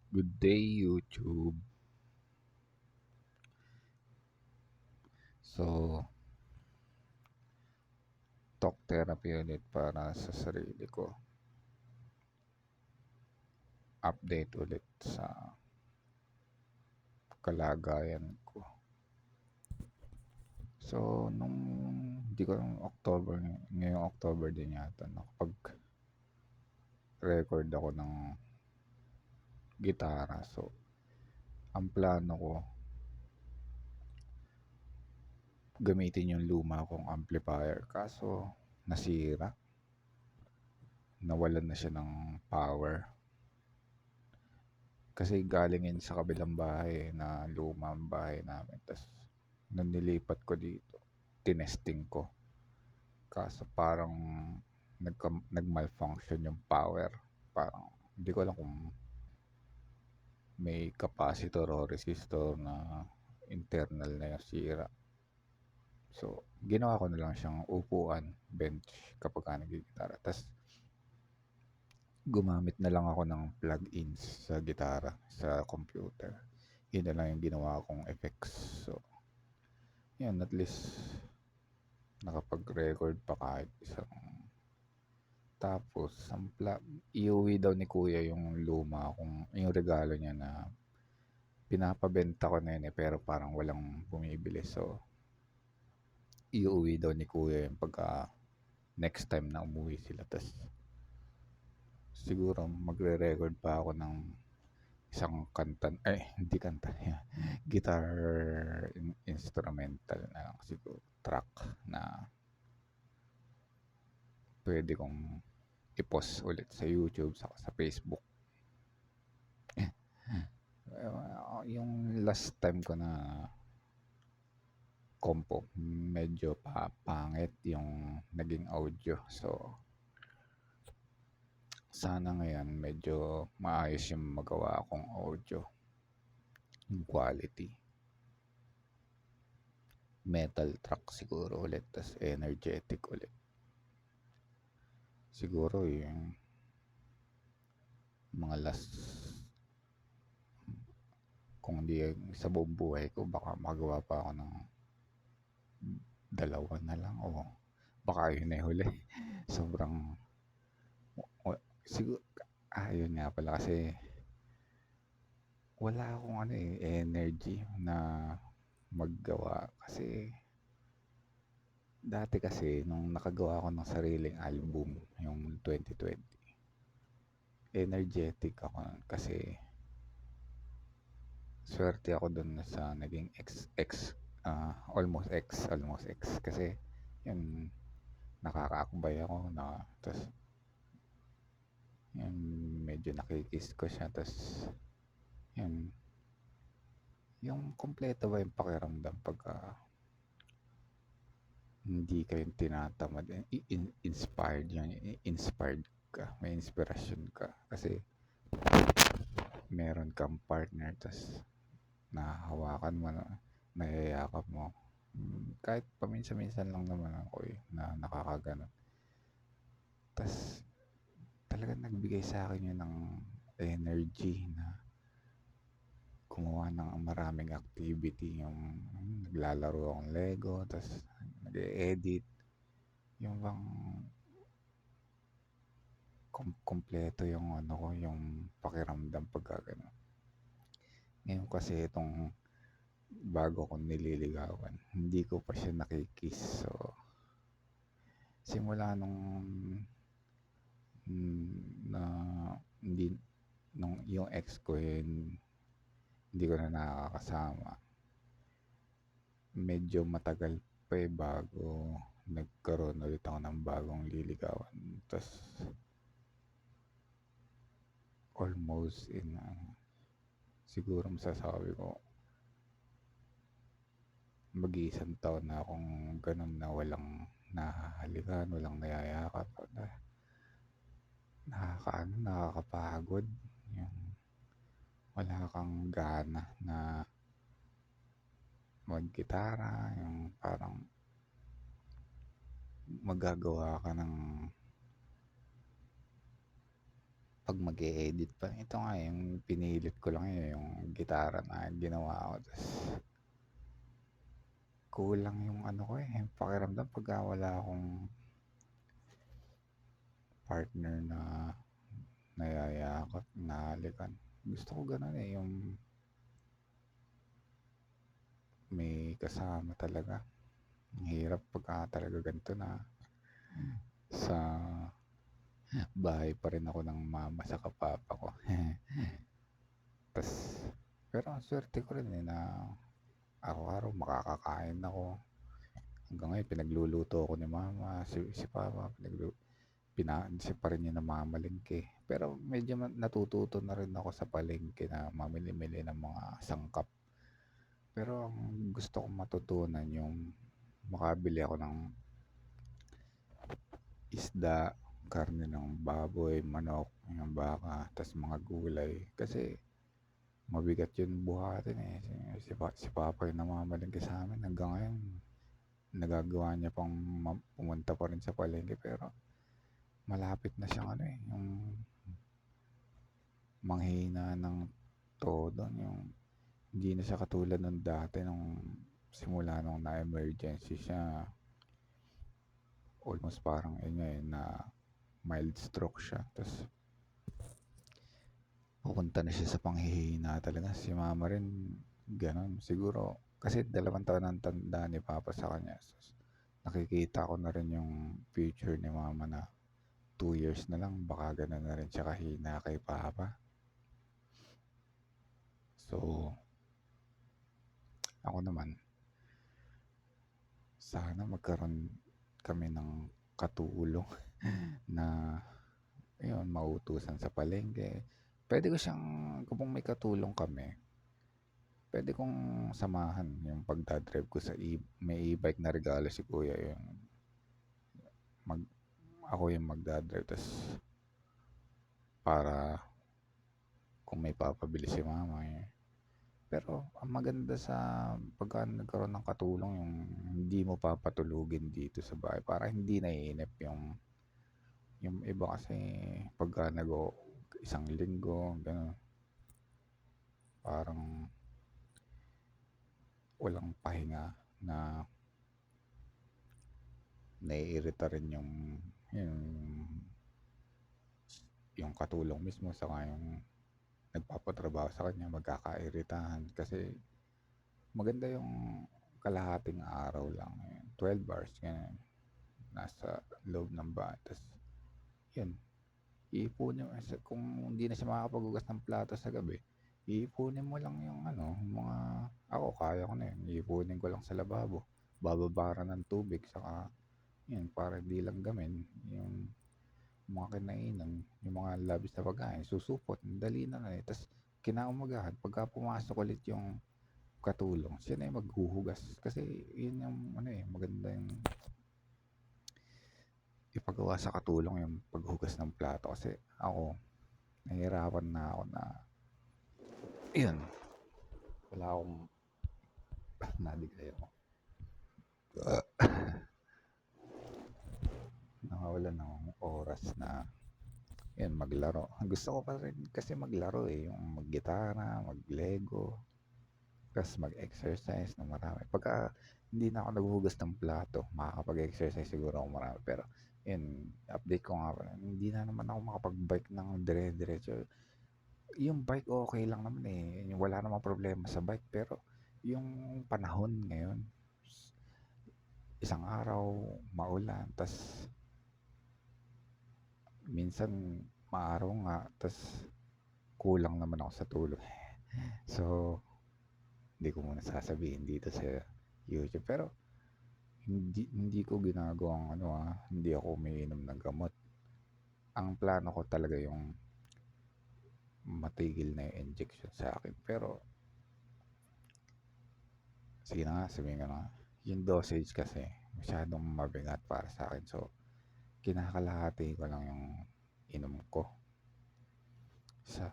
Good day, YouTube. So, talk therapy ulit para sa sarili ko. Update ulit sa kalagayan ko. So, di ko ngayong October din yata, nakapag-record ako ng gitara. So, ang plano ko, gamitin yung luma kong amplifier. Kaso, nasira. Nawalan na siya ng power. Kasi galing yun sa kabilang bahay na luma ang bahay namin. Tapos, nung nilipat ko dito, tinesting ko. Kaso parang nag-malfunction yung power. Parang, hindi ko alam kung may capacitor o resistor na internal na yung sira. So, ginawa ko na lang siyang upuan, bench, kapag nagigitara. Tapos, gumamit na lang ako ng plug-ins sa gitara, sa computer. Yun na lang yung ginawa kong effects. So, yun, at least, nakapag-record pa kahit isang. Tapos, iuwi daw ni kuya yung luma kung yung regalo niya na pinapabenta ko na yun pero parang walang bumibili. So, iuwi daw ni kuya yung pagka next time na umuwi sila. Tapos, siguro magre-record pa ako ng isang kanta, hindi kanta, guitar instrumental na lang siguro, track na pwede kong i-post ulit sa YouTube saka sa Facebook. Yung last time ko na compo, medyo pangit yung naging audio. So, sana ngayon medyo maayos yung magawa akong audio. Yung quality. Metal track siguro ulit, tas energetic ulit. Siguro yung mga last, kung hindi sa buong buhay ko, baka magawa pa ako ng dalawa na lang o baka yun na huli. Sobrang siguro, yun nga pala kasi wala akong energy na maggawa kasi dati kasi nung nakagawa ako ng sariling album yung 2020, energetic ako kasi swerte ako dun sa naging almost X kasi yun, nakakaakbay ako na, tas yun, medyo nakikiss ko siya, tas yun, yung kompleto ba yung pakiramdam pagka hindi kayo tinatamad, inspired yun, inspired ka, may inspirasyon ka kasi meron kang partner, tas nahahawakan mo na, nayayakap mo. Kahit paminsan-minsan lang naman ako na nakakaganon. Tas talagang nagbigay sa akin yun ng energy na gumawa ng maraming activity. Yung naglalaro akong Lego, tas nag-edit. Yung bang kompleto yung yung pakiramdam pagka gano'n. Ngayon kasi itong bago kong nililigawan, hindi ko pa siya nakikiss. So, simula na hindi, nung yung ex ko hindi ko na nakakasama, medyo matagal pa bago nagkaroon ulit ako ng bagong liligawan. Tapos, almost siguro masasabi ko, mag-iisang taon na akong ganun na walang nahahalikan, walang nayayakap. Nakakapagod. Yung wala kang gana na maggitara, yung parang magagawa ka ng 'pag mag-e-edit pa, ito nga, yung pinilit ko lang yung gitara na ginawa ko ta's kulang yung ano ko, yung pakiramdam pagka wala akong partner na nayayakap, nahahalikan. Gusto ko gano'n, yung may kasama talaga. Ang hirap pagka talaga ganito na sa bahay pa rin ako ng mama saka papa ko. Tas pero ang swerte ko rin, na araw-araw makakakain ako. Hanggang ngayon pinagluluto ako ni mama, si papa siya pa rin yung namamalengke. Pero medyo natututo na rin ako sa palengke na mamili-mili ng mga sangkap. Pero ang gusto kong matutunan yung makabili ako ng isda, karne ng baboy, manok, ng baka, tas mga gulay. Kasi mabigat yun buhatin eh. Si papa yung namamalengke sa amin hanggang ngayon. Nagagawa niya pang pumunta pa rin sa palengke, pero malapit na siyang yung manghina ng todo. Yung hindi na siya katulad nung dati nung simula nung na-emergency siya. Almost parang na mild stroke siya. Tapos pupunta na siya sa panghihina talaga. Si mama rin ganon. Siguro kasi 2 taon ang tanda ni papa sa kanya. So, nakikita ko na rin yung future ni mama na 2 years na lang baka ganon na rin siya kahina kay papa. So ako naman, sana magkaroon kami ng katulong na mautusan sa palengke. Pwede ko siyang, kung may katulong kami, pwede kong samahan yung pagdadrive ko sa may e-bike na regalo si kuya, yung mag, ako yung magdadrive, tas para kung may papabili si mama Pero ang maganda sa pagka nagkaroon ng katulong, yung hindi mo papatulugin dito sa bahay para hindi naiinip yung iba kasi pagka isang linggo gano'n, parang walang pahinga, na naiirita rin yung yung katulong mismo saka yung nagpapatrabaho sa kanya, magkakairitahan kasi maganda yung kalahating araw lang, 12 hours ganyan, nasa loob ng bahay. Tas yun, iipunin mo kung hindi na siya makakapaghugas ng plato sa gabi, iipunin mo lang yung mga, ako kaya ko na yun, iipunin ko lang sa lababo, bababara ng tubig, saka yun, para hindi lang gamin yung mga kinainan, yung mga labis na pagkain, susupot, dali na na tas kinaumagahan pagka pumasok ulit yung katulong, siya na yung maghuhugas. Kasi yun yung maganda yung ipagawa sa katulong, yung paghugas ng plato. Kasi ako, nahihirapan na ako na yun, wala akong nadigay ako. Nakawalan akong oras na yun, maglaro. Gusto ko pa rin kasi maglaro yung maggitara, maglego, tas mag-exercise na marami. Pagka hindi na ako naghuhugas ng plato, makakapag-exercise siguro ako marami. Pero yun, update ko nga pala, hindi na naman ako makapag-bike ng dire-diretso. Yung bike okay lang naman wala namang problema sa bike, pero yung panahon ngayon, isang araw maulan, tas minsan maaraw nga, tas kulang naman ako sa tulog. So hindi ko muna sasabihin dito sa YouTube, pero hindi ko ginagawang hindi ako umiinom ng gamot. Ang plano ko talaga yung matigil na yung injection sa akin, pero sige na nga, sabihin ko na nga, yung dosage kasi masyadong mabigat para sa akin, so kinakalahati ko lang yung inom ko sa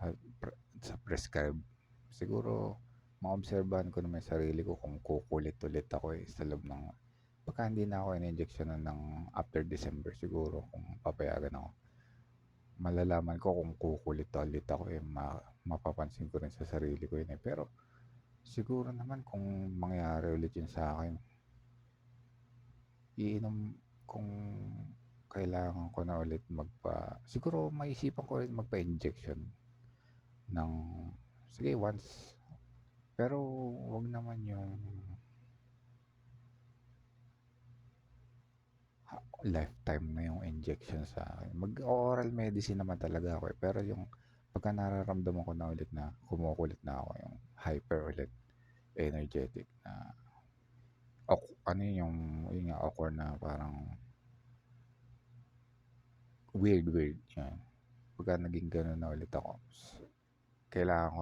sa prescribe. Siguro maobserbahan ko naman sarili ko kung kukulit ulit ako sa loob ng pagka hindi na ako in-injectionan ng after December, siguro kung papayagan ako, malalaman ko kung kukulit ulit ako, mapapansin ko rin sa sarili ko yun, eh. Pero siguro naman kung mangyari ulit yun sa'kin, iinom kung kailangan ko na ulit siguro maisipan ko ulit magpa-injection ng sige once, pero 'wag naman yung lifetime na yung injection sa'kin. Mag-o-oral medicine naman talaga ako, eh, pero yung pagka nararamdaman ko na ulit na kumukulit na ako, yung hyper ulit, energetic na ano yun nga awkward na parang weird, yan. Pagka naging gano'n na ulit ako, kailangan ko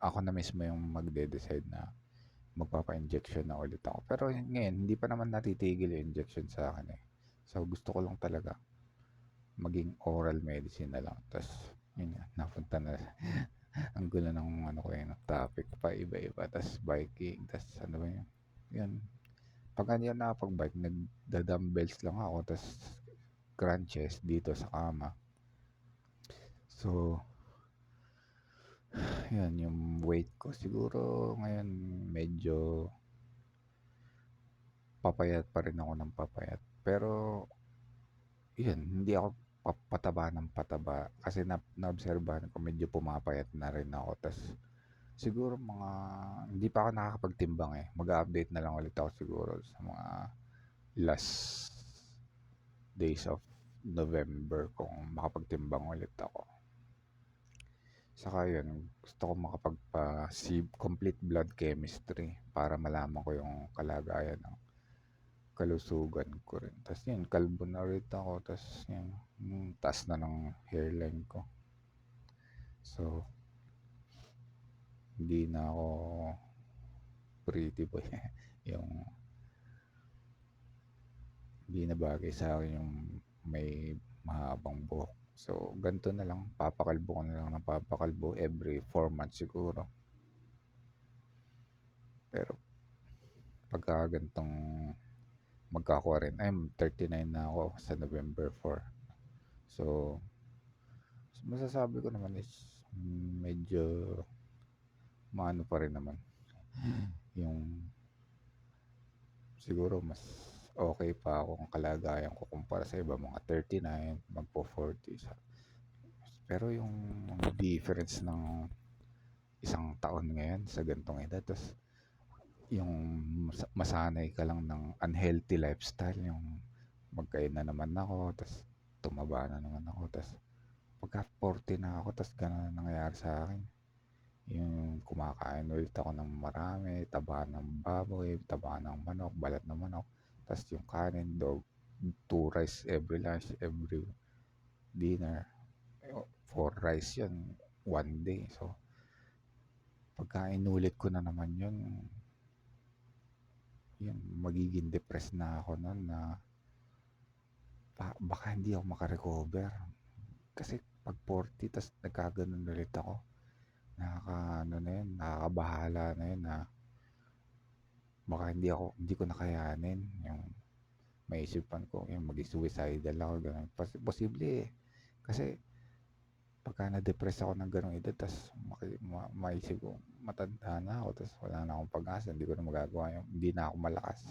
ako na mismo yung magde-decide na magpapa-injection na ulit ako. Pero ngayon hindi pa naman natitigil yung injection sa'kin, eh. So, gusto ko lang talaga maging oral medicine na lang. Tas yun nga, napunta na ang gulo ng ano ko, ng topic pa iba-iba. Tas biking, tas ano ba yun? Yun. Pagka hindi ako nakapag-bike, nagda-dumbbells lang ako, tas crunches dito sa kama. So, yun, yung weight ko siguro ngayon medyo papayat pa rin ako ng papayat. Pero, yun, hindi ako pataba ng pataba kasi naobserbahan ko medyo pumapayat na rin ako. Tas siguro hindi pa ako nakakapagtimbang, eh. Mag-update na lang ulit ako siguro sa mga last days of November kung makapagtimbang ulit ako. Saka yun, gusto ko complete blood chemistry para malaman ko yung kalagayan ng kalusugan ko rin. Tapos yun, kalbo na ulit ako. Tapos yun, taas na ng hairline ko. So, hindi na ako pretty boy. Yung hindi na bagay sa akin yung may mahabang buhok. So, ganito na lang. Papakalbo ko na lang ng papakalbo every 4 months siguro. Pero, pagka ganitong I'm 39 na ako sa November 4. So, masasabi ko naman is medyo maano pa rin naman. Yung siguro mas okay pa akong kalagayan ko kumpara sa iba mga 39, magpo-40. Pero yung difference ng isang taon ngayon sa ganitong edad, tapos yung masanay ka lang ng unhealthy lifestyle, yung magkain na naman ako, tapos tumaba na naman ako, tapos pagka 40 na ako, tapos gano'n na nangyayari sa akin. Yung kumakain ulit ako ng marami, taba ng baboy, taba ng manok, balat ng manok, tapos yung kanin, 2 rice every lunch, every dinner, 4 rice yun, 1 day. So, pagka inulit ko na naman yun, magiging depressed na ako nun na baka hindi ako makarecover. Kasi pag 40, tas nagkaganon ulit ako, nakakabahala na yun na baka hindi ko nakayanin. Yung maisipan ko, yung mag-suicidal ako, ganun. Posible eh. Kasi pagka na-depress ako ng ganong edad, tas maisip ko, matanda na ako, tas wala na akong pag-asa, hindi ko na magagawa hindi na ako malakas.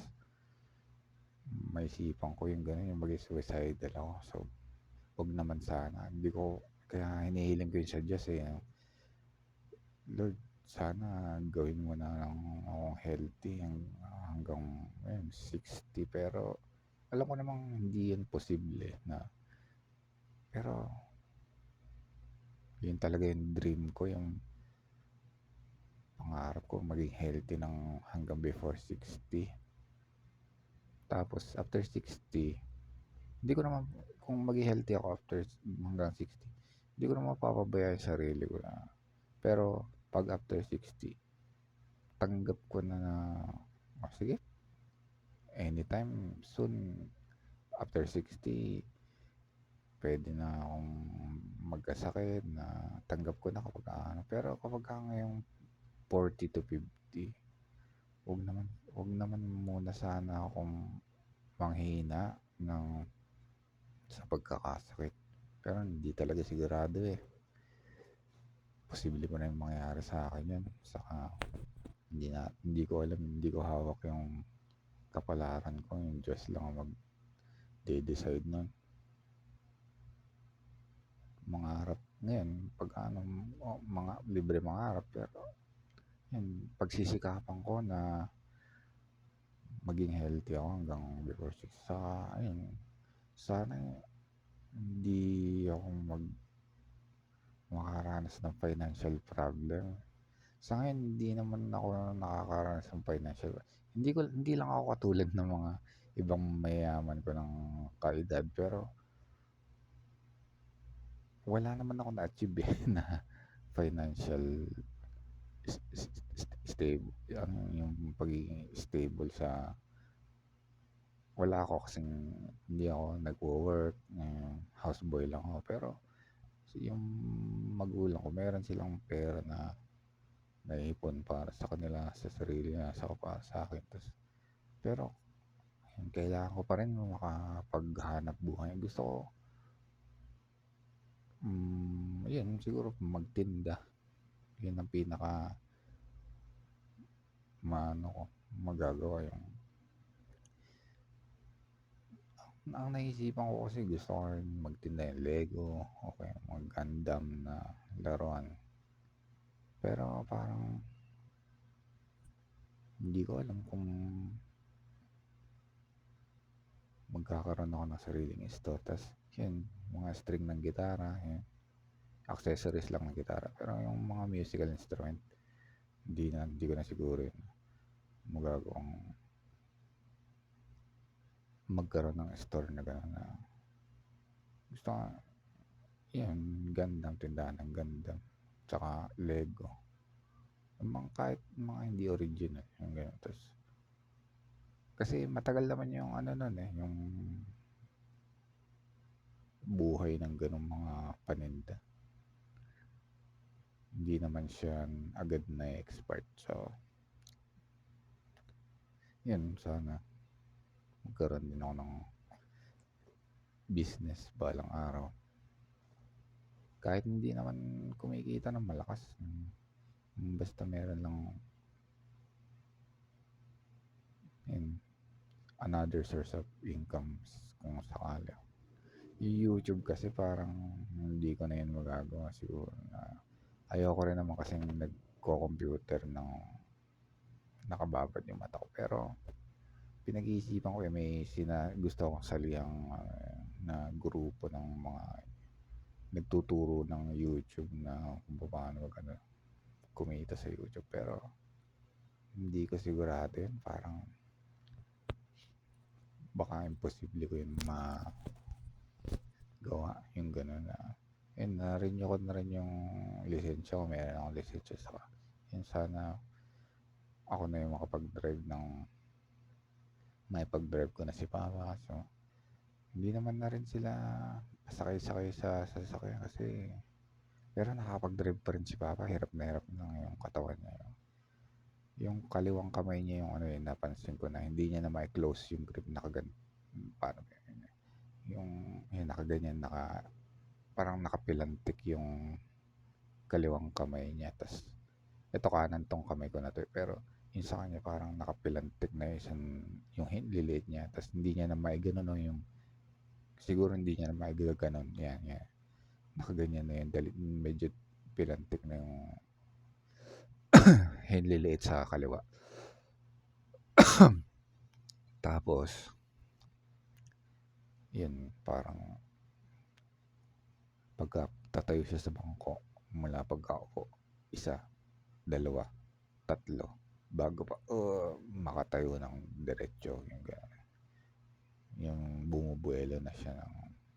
Maisipan ko yung ganun, yung mag-suicidal ako. So, wag naman sana. Kaya hinihiling ko yun sa Diyos, eh. Lord, sana gawin mo na lang akong healthy hanggang 60. Pero alam ko namang hindi yan posible na. Pero yun talaga yung dream ko, yung pangarap ko maging healthy hanggang before 60. Tapos after 60, hindi ko naman, kung maging healthy ako after hanggang 60, hindi ko naman papabayaan yung sarili ko na. Pero pag after 60, tanggap ko na sige, anytime soon, after 60, pwede na akong magkasakit na tanggap ko na kapag ano. Pero kapag ngayong 40 to 50, wag naman muna sana akong manghina sa pagkakasakit. Pero hindi talaga sigurado eh. Posible pa na yung mangyari sa akin yan. Saka hindi ko alam, hindi ko hawak yung kapalaran ko. Yung Diyos lang ang mag-decide nun. Mangarap ngayon, pag ano, mga libre mangarap. Pero yun, pagsisikapan ko na maging healthy ako hanggang before 6. Saka, ayun, sana hindi ako makaranas ng financial problem. Sa ngayon, hindi naman ako nakakaranas ng financial. Hindi lang ako katulad ng mga ibang mayayaman ko ng kaedad, pero wala naman ako na-achieve na financial stable, yung pagiging stable sa wala ako kasing hindi ako nagwo-work, houseboy lang ako. Pero yung magulang ko, meron silang pera na naipon para sa kanila, sa sarili na, sa para sa akin. Pero yun, kailangan ko pa rin makapaghanap buhay. Gusto ko, yun, siguro magtinda. Yun ang pinaka maano ko, magagawa yung ang naisipan ko kasi gusto ko rin magtinda yung Lego, okay, mag Gundam na laruan. Pero parang hindi ko alam kung magkakaroon ako ng sariling store. Tas yun, mga string ng gitara, yun, accessories lang ng gitara. Pero yung mga musical instrument, hindi ko na siguro yun magagawang magkaroon ng store na gano'n na gusto nga, yun, Gundam, tindahan ng Gundam, tsaka Lego. Yung mga, kahit mga hindi original, yung gano'n. Tapos, kasi matagal naman yung ano nun eh, yung buhay ng ganong mga paninda. Hindi naman siya agad na expert. So, yun, sana magkaroon din ako ng business balang araw. Kahit hindi naman kumikita ng malakas. Basta meron lang yun, another source of income kung sakali. Yung YouTube kasi parang hindi ko na yun magagawa siguro. Ayoko rin naman kasing nagko-computer ng nakababad yung mata ko. Pero pinag-iisipan ko may gusto akong salihang na grupo ng mga nagtuturo ng YouTube na kung paano kumita sa YouTube. Pero hindi ko sigurado yun. Parang baka imposible ko yun magawa yung gano'n na yun, na-renew ko na rin yung lisensya ko. Meron akong lisensya sa yun, sana ako na yung makapag-drive may pag-drive ko na si Papa. So hindi naman na rin sila pasakay-sakay sa sasakyan kasi pero nakakapag-drive pa rin si Papa. Hirap na yung katawan niya. Yung kaliwang kamay niya yung ano yun, napansin ko na hindi niya na ma-close yung grip, paano ba yun? Yung nakaganyan, parang nakapilantik yung kaliwang kamay niya. Tas ito kanan tong kamay ko na to, pero yung sa kanya parang nakapilantik na yung liliit niya. Tas hindi niya na maiganon no, yung siguro hindi niya na maigaganon. Yan. Nakaganyan na yun dahil medyo pilantik na yung liliit sa kaliwa. Tapos yun, parang pagka tatayo siya sa bangko, mula pagkaupo, 1, 2, 3, bago pa makatayo ng diretso, yung gano'n. Yung bumubuelo na siya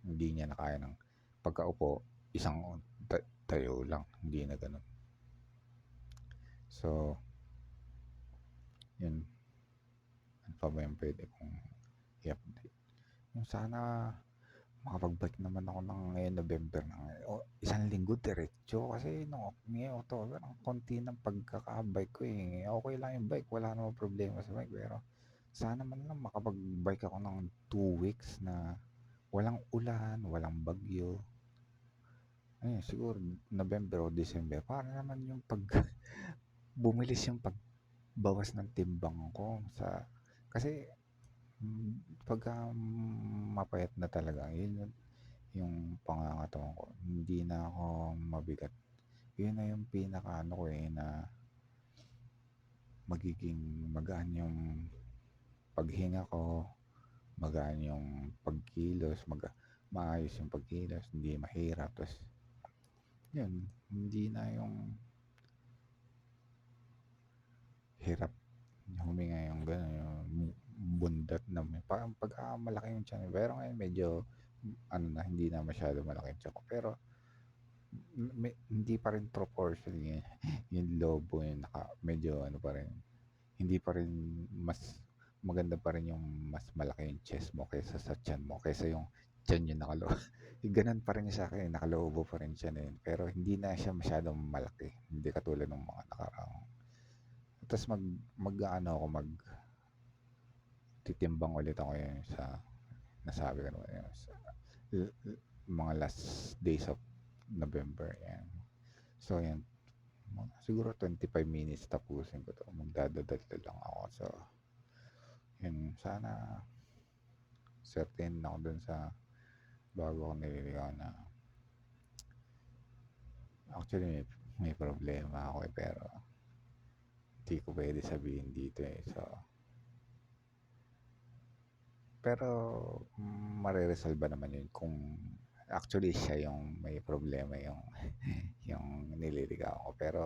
hindi niya na kaya ng pagkaupo, isang tayo lang, hindi na gano'n. So, yun, ano pa ba yung pwede kong i-update? Yung sana makapag-bike naman ako ng ngayon November na isang linggo diretso kasi ngayong October ang konti ng pagkaka-bike ko eh. Okay lang yung bike, wala namang problema sa bike, pero sana man lang makapag-bike ako ng 2 weeks na walang ulan, walang bagyo. ayun siguro November o December para naman yung bumilis yung pagbawas ng timbang ko sa kasi pagka mapayat na talaga yun yung pangangatawan ko hindi na ako mabigat. Yun na yung pinaka ano ko na magiging magaan yung paghinga ko, magaan yung pagkilos, maayos yung pagkilos, hindi mahirap. Tapos, yun, hindi na yung hirap huminga yung gano'n, yung bundat na parang pagka malaki yung tiyan. Pero ngayon medyo, ano na, hindi na masyado malaki yung tiyan ko. Pero, hindi pa rin proportion yung lobo yung medyo ano pa rin, hindi pa rin mas maganda pa rin yung mas malaki yung chest mo kaysa sa tiyan mo, kaysa yung tiyan yung nakaloob. Ganun pa rin sa akin, nakaloobo pa rin siya na yun. Pero hindi na siya masyadong malaki. Hindi katulad ng mga nakaraang. Tapos ano ako, titimbang ulit ako yun sa nasabi ko naman yun, sa mga last days of November. Yan. So, yan. Siguro 25 minutes tapusin ko to. Magdadadal lang ako. So, yun. Sana certain ako dun sa bago ako nililigaw na actually may problema ako pero hindi ko pwede sabihin dito So, pero mareresolba naman yun kung actually siya yung may problema yung yung nililigaw ko. Pero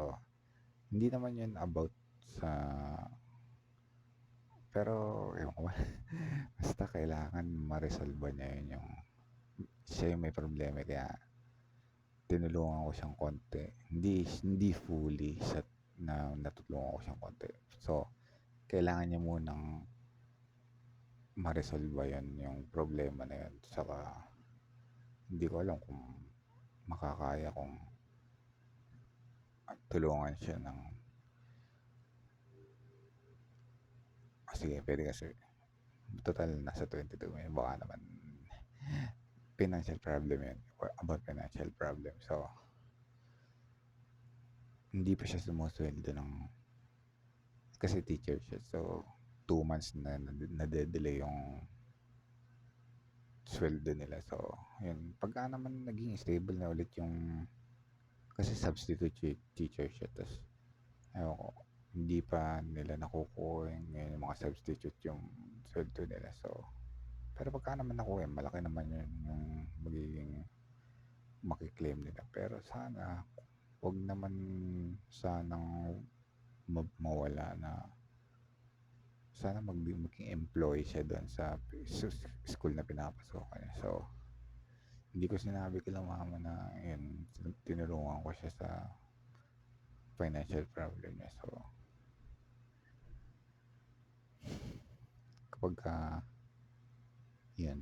hindi naman yun about sa pero ewan ko ba basta kailangan maresolba niya yun yung siya yung may problema kaya tinulungan ko siyang konti. Hindi fully sa na natulungan ko siyang konti. So, kailangan niya munang maresolba yun, yung problema na yun. Saka, hindi ko alam kung makakaya kong tulungan siya ng sige, pwede kasi total nasa 22 million. Baka naman financial problem yun. About financial problem. So, hindi pa siya sumusweldo ng kasi teacher siya. So, 2 months na nade-delay yung sweldo nila. So, yun. Pagka naman naging stable na ulit yung kasi substitute teacher siya. Tapos, ayun ko, hindi pa nila nakukuha yung mga substitute yung sweldo nila. So, pero pagka naman nakuha, malaki naman yun yung magiging makiklaim nila. Pero sana, wag naman sanang mawala na sana maging employee siya doon sa school na pinapasokan niya. So, hindi ko sinabi kila mama na yun, tinulungan ko siya sa financial problem niya. So, kapag yun,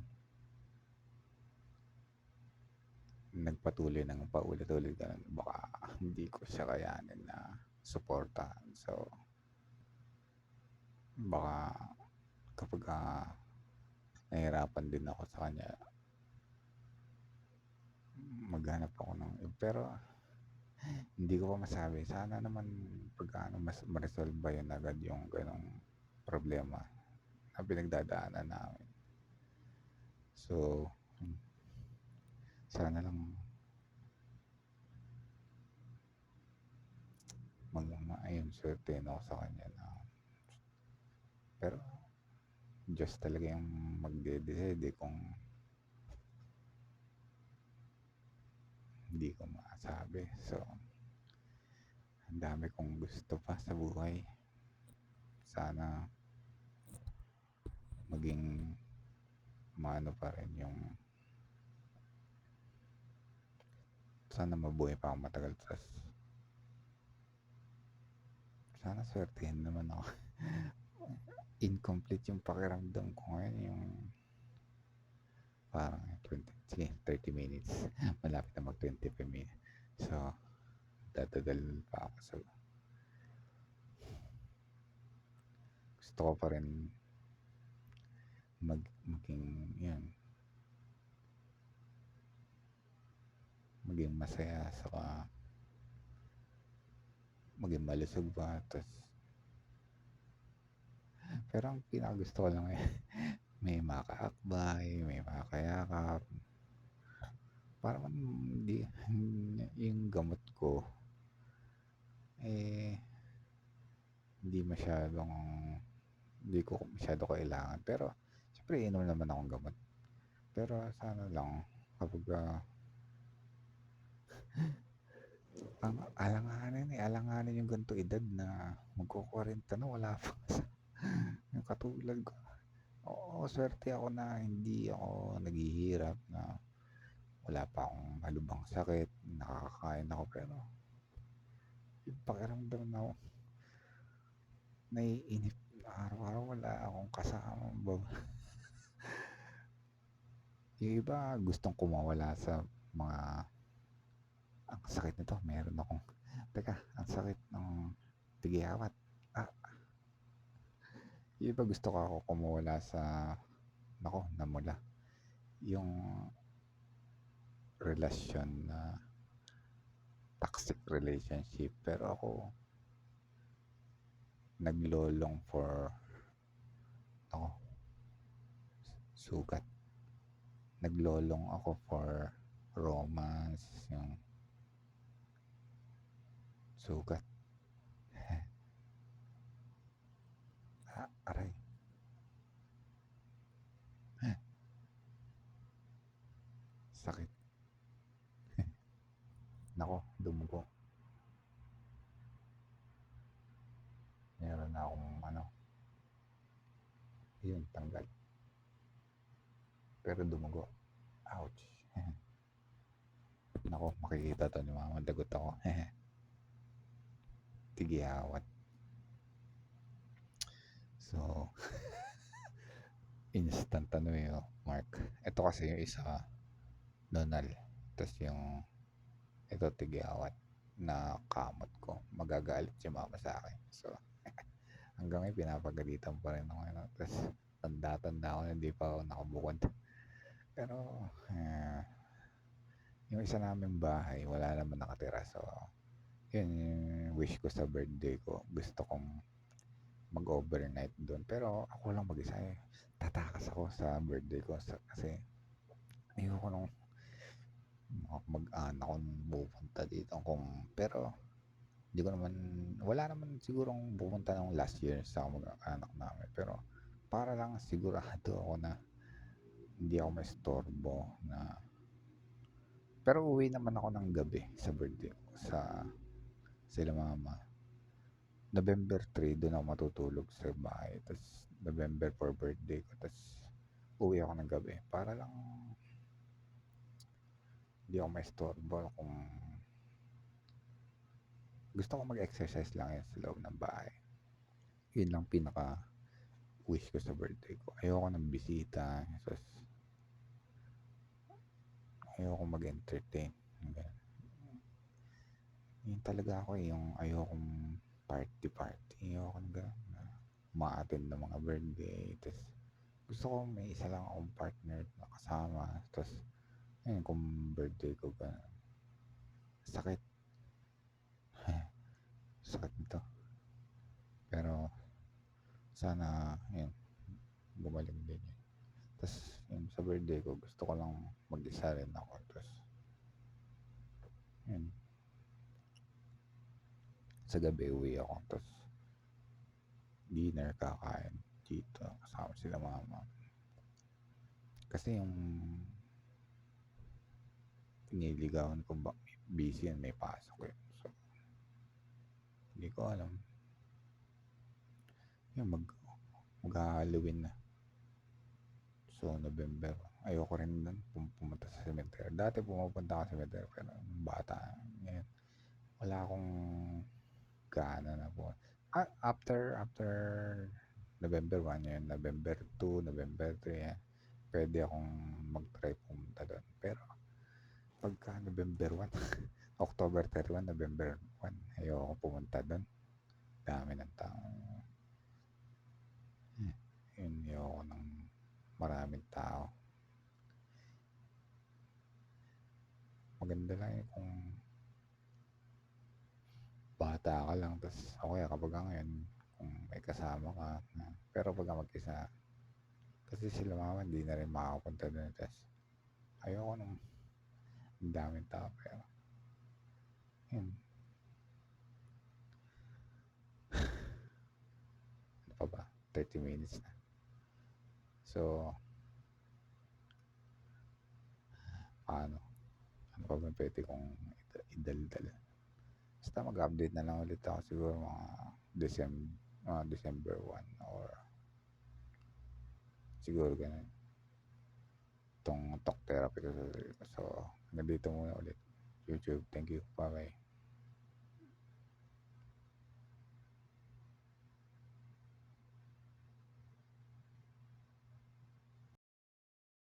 nagpatuloy ng paulit-ulit ganun, baka hindi ko siya kayanin na suportahan. So, baka kapag nahirapan din ako sa kanya, maghanap ako ng pero hindi ko pa masabi. Sana naman pag mas ma-resolve ba yun agad yung ganong problema na pinagdadaanan namin. So, sana lang ayun, swerte ako sa kanya na pero Diyos talaga yung magde-decide kung hindi ko masabi. So, ang dami kong gusto pa sa buhay. Sana maging maano pa rin yung sana mabuhay pa ako matagal. Tapos, sana swertihin naman ako. Incomplete yung pakiramdam ko ngayon yung parang 30 minutes. Malapit na mag 25 minutes. So, dadadal pa ako. So, gusto ko pa rin maging yun maging masaya, saka maging malusog ba. Pero ang pinakagusto ko lang eh, may makaakbay, may makakayakap. Parang hindi, yung gamot ko, eh, hindi masyadong, hindi ko masyado kailangan. Pero, syempre, inom naman akong gamot. Pero, sana lang, kapag, ang alanganin yung ganito edad na magko-40 na, wala pa. Yung katulad ko. Oo, swerte ako na hindi ako naghihirap, na wala pa akong malubhang sakit, nakakakain ako. Pero, yung pakiramdam na naiinip na araw-araw, wala akong kasama. Yung iba gustong kumawala sa mga, ang sakit nito, meron akong, teka, ang sakit ng tigiyawat. Ah, yung iba gusto ko ako kumawala sa, nako, namula. Yung relasyon na toxic relationship. Pero ako, naglolong for, ako, sugat. Naglolong ako for romance, yung sugat. Aray. Sakit. Nako, dumugo. Meron na akong ano, yun, tanggal. Pero dumugo. Ouch. Nako, makikita to ni mama, dagot ako. Tigiyawat. So, instant ano yun, Mark. Ito kasi yung isa, nonal. Tapos yung, ito tigiyawat na kamot ko. Magagalit si mama sa akin. So, hanggang ngayon pinapagalitan pa rin ako. Tapos, tanda-tanda ako na hindi pa ako nakabukod. Pero, yung isa naming bahay, wala naman nakatira. So, yun yung wish ko sa birthday ko. Gusto kong mag-overnight doon. Pero ako lang mag-isa eh. Tatakas ako sa birthday ko. Kasi ayoko nung mag-anak ko pupunta dito. Pero hindi ko naman, wala naman sigurong pupunta nung last year sa mag-anak namin. Pero para lang sigurado ako na hindi ako maistorbo na. Pero uwi naman ako ng gabi sa birthday ko sa sila mama. November 3 doon ako matutulog sa bahay. Tapos November 4 birthday ko. Tapos uwi ako ng gabi para lang hindi ako maistorbo. Kung gusto ko mag-exercise lang yan sa loob ng bahay. Yun lang pinaka wish ko sa birthday ko. Ayoko ng bisita. Tapos ayoko mag-entertain. Yun talaga ako eh. Yung ayokong party. Ayoko na ma-attend ng mga birthday. Tapos gusto ko may isa lang akong partner na kasama. Tapos ayun, kung birthday ko ba, sakit. Sakit nito. Pero sana yun, gumaling din yun. Tapos yun, sa birthday ko gusto ko lang mag-isa rin ako. Tapos yun, sa gabi uwi ako. Tapos dinner, kakain dito kasama sila mama. Kasi yung niligawan ko ba, busy yan, may pasok eh. So hindi ko alam. Yun, mag-Halloween na. So, November. Ayoko rin doon pumunta sa cemetery. Dati pumupunta ako sa cemetery, pero bata. Ngayon, wala akong gana na po. After November 1 yun, November 2, November 3, pwede akong mag-try pumunta doon. Pero, pagka November 1, October 31, November 1, ayoko pumunta doon. Dami ng tao. Yun, ayoko ng maraming tao. maganda lang yun kung bata ka lang, tas o kaya kapag ngayon, kung may kasama ka na, pero pag mag-isa, kasi sila mama hindi na rin makakapunta doon, tas ayoko nung ang daming tao, pero yun, ano pa ba, 30 minutes na. So, ano, ano pa ba pwede kong idaldal? Basta mag-update na lang ulit ako siguro mga December 1 or siguro ganun. Itong talk therapy ko sa sarili ko. So, hanggang dito muna ulit. YouTube, thank you. Bye-bye.